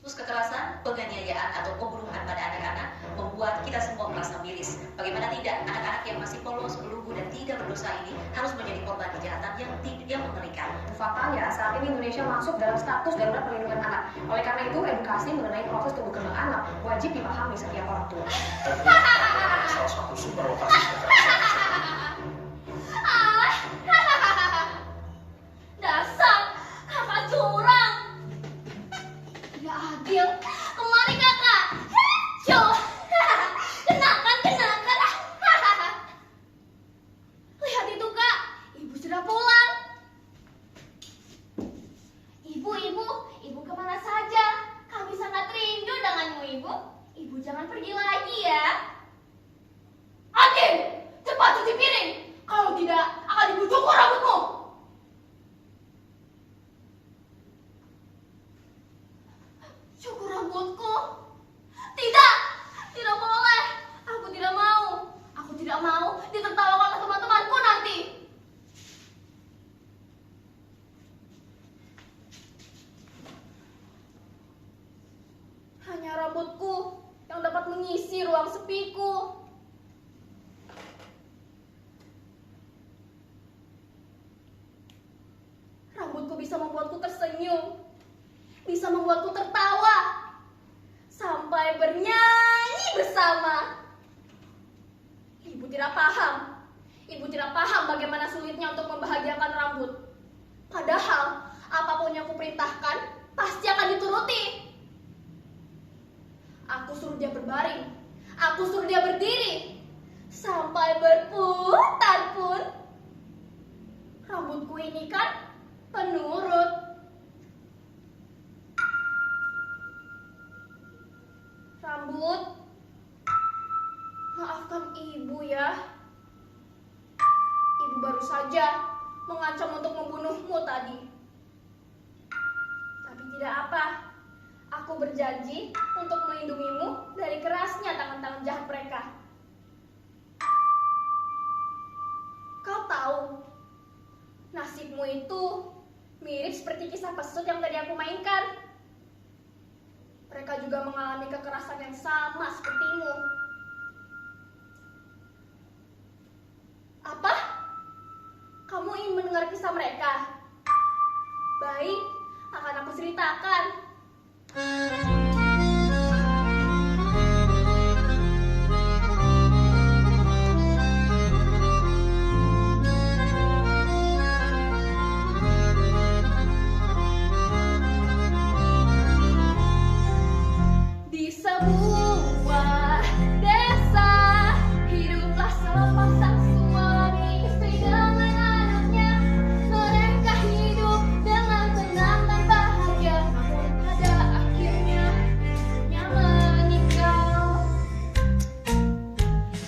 Kasus kekerasan, penganiayaan, atau pembunuhan pada anak-anak membuat kita semua merasa miris. Bagaimana tidak, anak-anak yang masih polos, lugu, dan tidak berdosa ini harus menjadi korban kejahatan yang mengerikan. Faktanya, saat ini Indonesia masuk dalam status darurat perlindungan anak. Oleh karena itu, edukasi mengenai proses tumbuh kembang anak wajib dipahami setiap orang tua. Salah satu sumber lokasi kekerasan. Dasar kakak curang. Tidak adil. Kemari kakak. Hejo. Kenakan. Lihat itu kak. Ibu sudah pulang. Ibu kemana saja? Kami sangat rindu denganmu ibu. Ibu jangan pergi lagi ya. Adil, cepat cuci piring. Kalau tidak, akan ibu cukur rambutmu. Cukur rambutku? Tidak boleh. Aku tidak mau. Aku tidak mau ditertawakan oleh teman-temanku nanti. Hanya rambutku yang dapat mengisi ruang sepiku. Rambutku bisa membuatku tersenyum, bisa membuatku tertawa, sampai bernyanyi bersama. Ibu tidak paham bagaimana sulitnya untuk membahagiakan rambut. Padahal apapun yang kuperintahkan pasti akan dituruti. Aku suruh dia berbaring, aku suruh dia berdiri, sampai berputar pun rambutku ini kan penurut. Rambut, maafkan ibu ya. Ibu baru saja mengancam untuk membunuhmu tadi. Tapi tidak apa, aku berjanji untuk melindungimu dari kerasnya tangan-tangan jahat mereka. Kau tahu, nasibmu itu mirip seperti kisah pesut yang tadi aku mainkan. Mereka juga mengalami kekerasan yang sama sepertimu. Apa? Kamu ingin mendengar kisah mereka? Baik, akan aku ceritakan. Di sebuah desa hiduplah sepasang suami istri dengan anaknya. Mereka hidup dengan tenang dan bahagia. Namun pada akhirnya ibunya meninggal.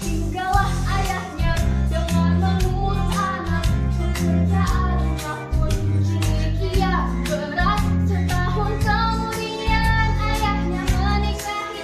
Tinggallah ayahnya dengan mengurus anak. Pekerjaan rumah pun kini kian berat. Setahun kemudian ayahnya menikahi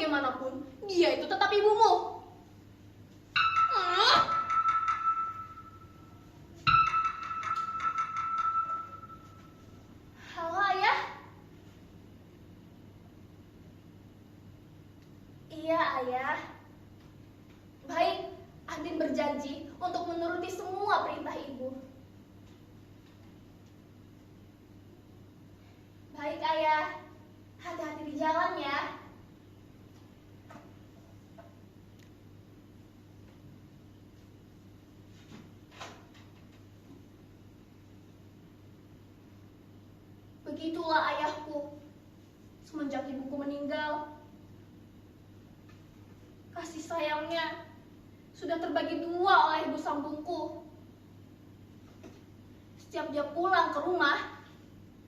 bagaimanapun, dia itu tetap ibumu. Halo, Ayah. Iya, Ayah. Baik, Andin berjanji untuk menuruti semua perintah ibu. Baik, Ayah. Hati-hati di jalan ya. Begitulah ayahku. Semenjak ibuku meninggal, kasih sayangnya sudah terbagi dua oleh ibu sambungku. Setiap dia pulang ke rumah,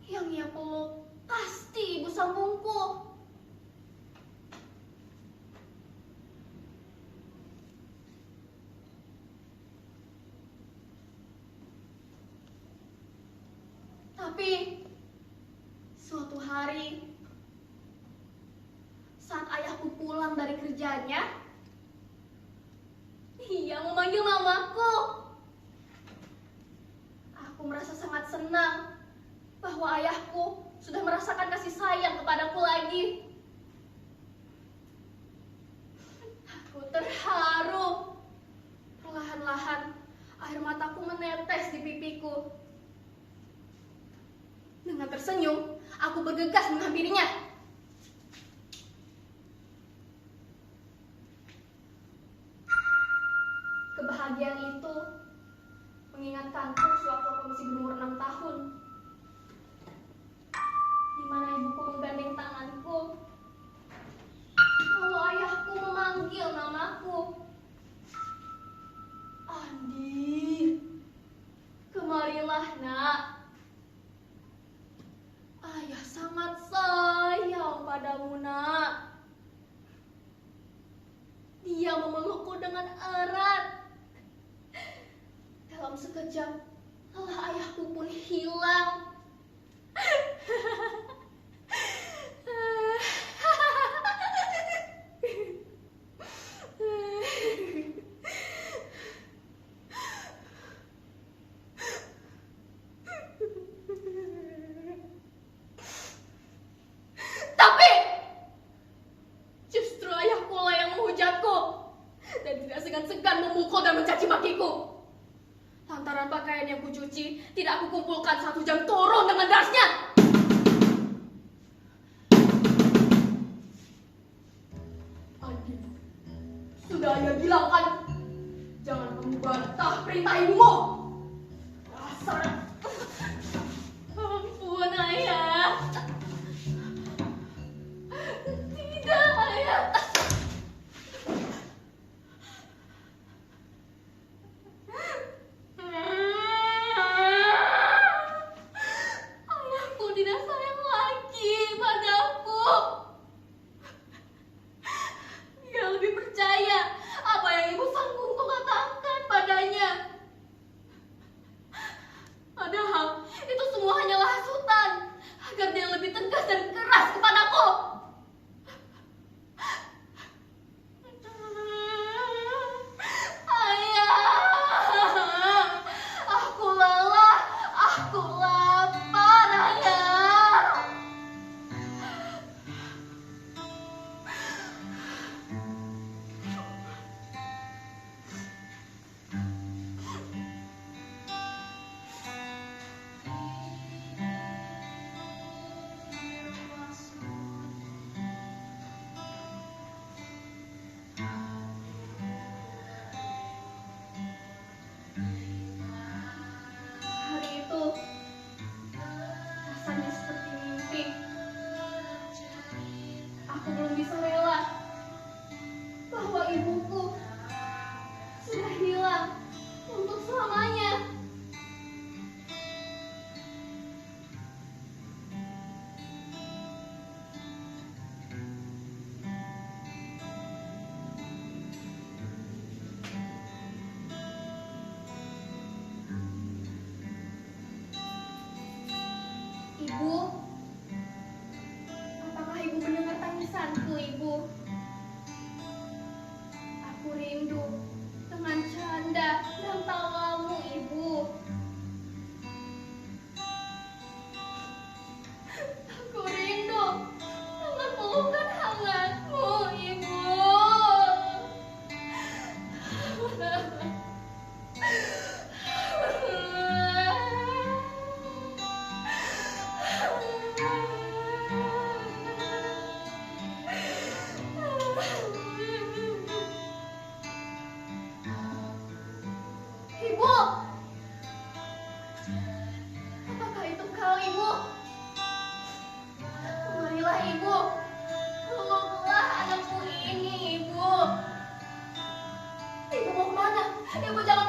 yang ia peluk pasti ibu sambungku. Tapi suatu hari saat ayahku pulang dari kerjanya, ia memanggil namaku. Aku merasa sangat senang bahwa ayahku sudah merasakan kasih sayang kepadaku lagi. Aku terharu. Perlahan-lahan air mataku menetes di pipiku. Dengan tersenyum, aku bergegas menghampirinya. Kebahagiaan itu mengingatkanku sewaktu aku masih berumur 6 tahun. Di mana ibuku menggandeng tanganku, lalu ayahku memanggil namaku. Andi, kemarilah nak. Ayah sangat sayang padamu nak. Dia memelukku dengan erat. Dalam sekejap, lelah ayahku pun hilang. Tapi justru ayahku lah yang menghujatku dan tidak segan-segan memukul dan mencaci makiku. Lantaran pakaian yang kucuci tidak aku kumpulkan 1 jam turun dengan derasnya. Andi, sudah ayah bilang kan, jangan kamu bantah perintah ibumu. Dasar. Ampun ayah. Tidak ayah. Ayahku tidak sayang lagi padaku. Dia lebih percaya apa yang ibu sambungku katakan padanya. Ibu jangan